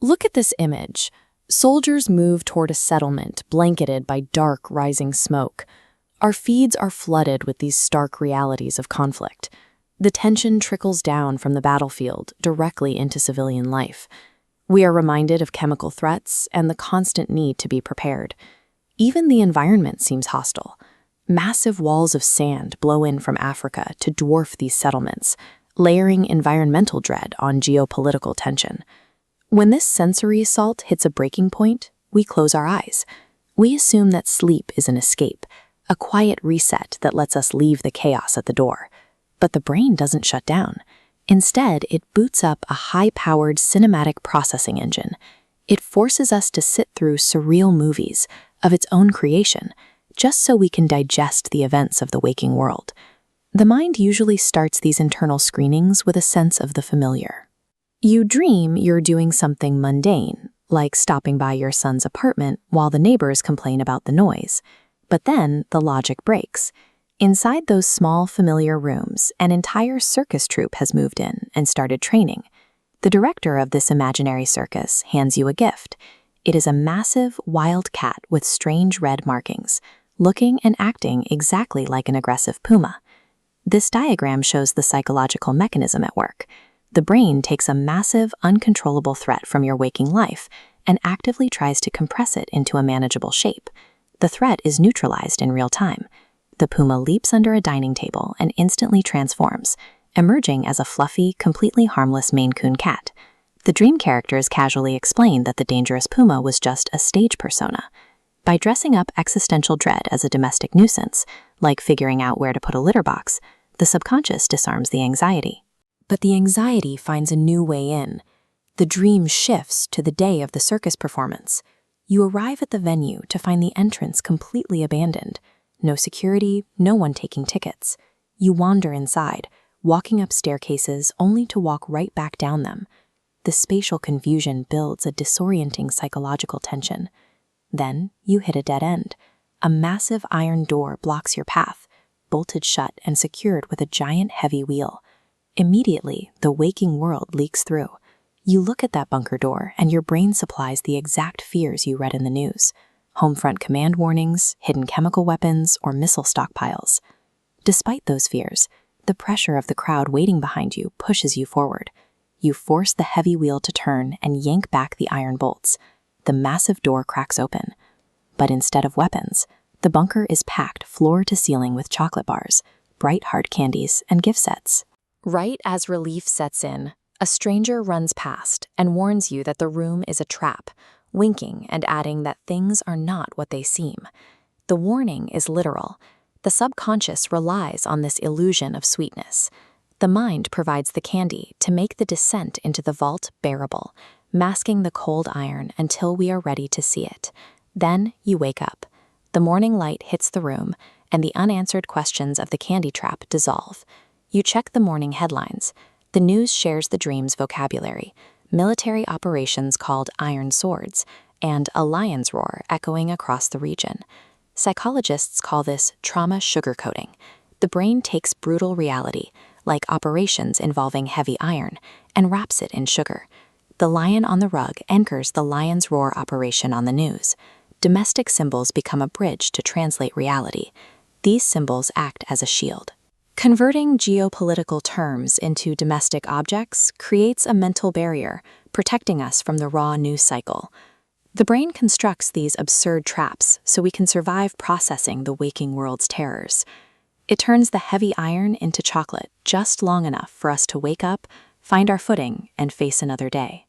Look at this image. Soldiers move toward a settlement blanketed by dark, rising smoke. Our feeds are flooded with these stark realities of conflict. The tension trickles down from the battlefield directly into civilian life. We are reminded of chemical threats and the constant need to be prepared. Even the environment seems hostile. Massive walls of sand blow in from Africa to dwarf these settlements, layering environmental dread on geopolitical tension. When this sensory assault hits a breaking point, we close our eyes. We assume that sleep is an escape, a quiet reset that lets us leave the chaos at the door. But the brain doesn't shut down. Instead, it boots up a high-powered cinematic processing engine. It forces us to sit through surreal movies of its own creation, just so we can digest the events of the waking world. The mind usually starts these internal screenings with a sense of the familiar. You dream you're doing something mundane, like stopping by your son's apartment while the neighbors complain about the noise. But then the logic breaks. Inside those small, familiar rooms, an entire circus troupe has moved in and started training. The director of this imaginary circus hands you a gift. It is a massive, wild cat with strange red markings, looking and acting exactly like an aggressive puma. This diagram shows the psychological mechanism at work. The brain takes a massive, uncontrollable threat from your waking life and actively tries to compress it into a manageable shape. The threat is neutralized in real time. The puma leaps under a dining table and instantly transforms, emerging as a fluffy, completely harmless Maine Coon cat. The dream characters casually explain that the dangerous puma was just a stage persona. By dressing up existential dread as a domestic nuisance, like figuring out where to put a litter box, the subconscious disarms the anxiety. But the anxiety finds a new way in. The dream shifts to the day of the circus performance. You arrive at the venue to find the entrance completely abandoned. No security, no one taking tickets. You wander inside, walking up staircases only to walk right back down them. The spatial confusion builds a disorienting psychological tension. Then you hit a dead end. A massive iron door blocks your path, bolted shut and secured with a giant heavy wheel. Immediately, the waking world leaks through. You look at that bunker door and your brain supplies the exact fears you read in the news. Homefront command warnings, hidden chemical weapons, or missile stockpiles. Despite those fears, the pressure of the crowd waiting behind you pushes you forward. You force the heavy wheel to turn and yank back the iron bolts. The massive door cracks open. But instead of weapons, the bunker is packed floor to ceiling with chocolate bars, bright hard candies, and gift sets. Right as relief sets in, a stranger runs past and warns you that the room is a trap, winking and adding that things are not what they seem. The warning is literal. The subconscious relies on this illusion of sweetness. The mind provides the candy to make the descent into the vault bearable, masking the cold iron until we are ready to see it. Then you wake up. The morning light hits the room, and the unanswered questions of the candy trap dissolve. You check the morning headlines. The news shares the dream's vocabulary, military operations called Iron Swords, and a lion's roar echoing across the region. Psychologists call this trauma sugarcoating. The brain takes brutal reality, like operations involving heavy iron, and wraps it in sugar. The lion on the rug anchors the lion's roar operation on the news. Domestic symbols become a bridge to translate reality. These symbols act as a shield. Converting geopolitical terms into domestic objects creates a mental barrier, protecting us from the raw news cycle. The brain constructs these absurd traps so we can survive processing the waking world's terrors. It turns the heavy iron into chocolate just long enough for us to wake up, find our footing, and face another day.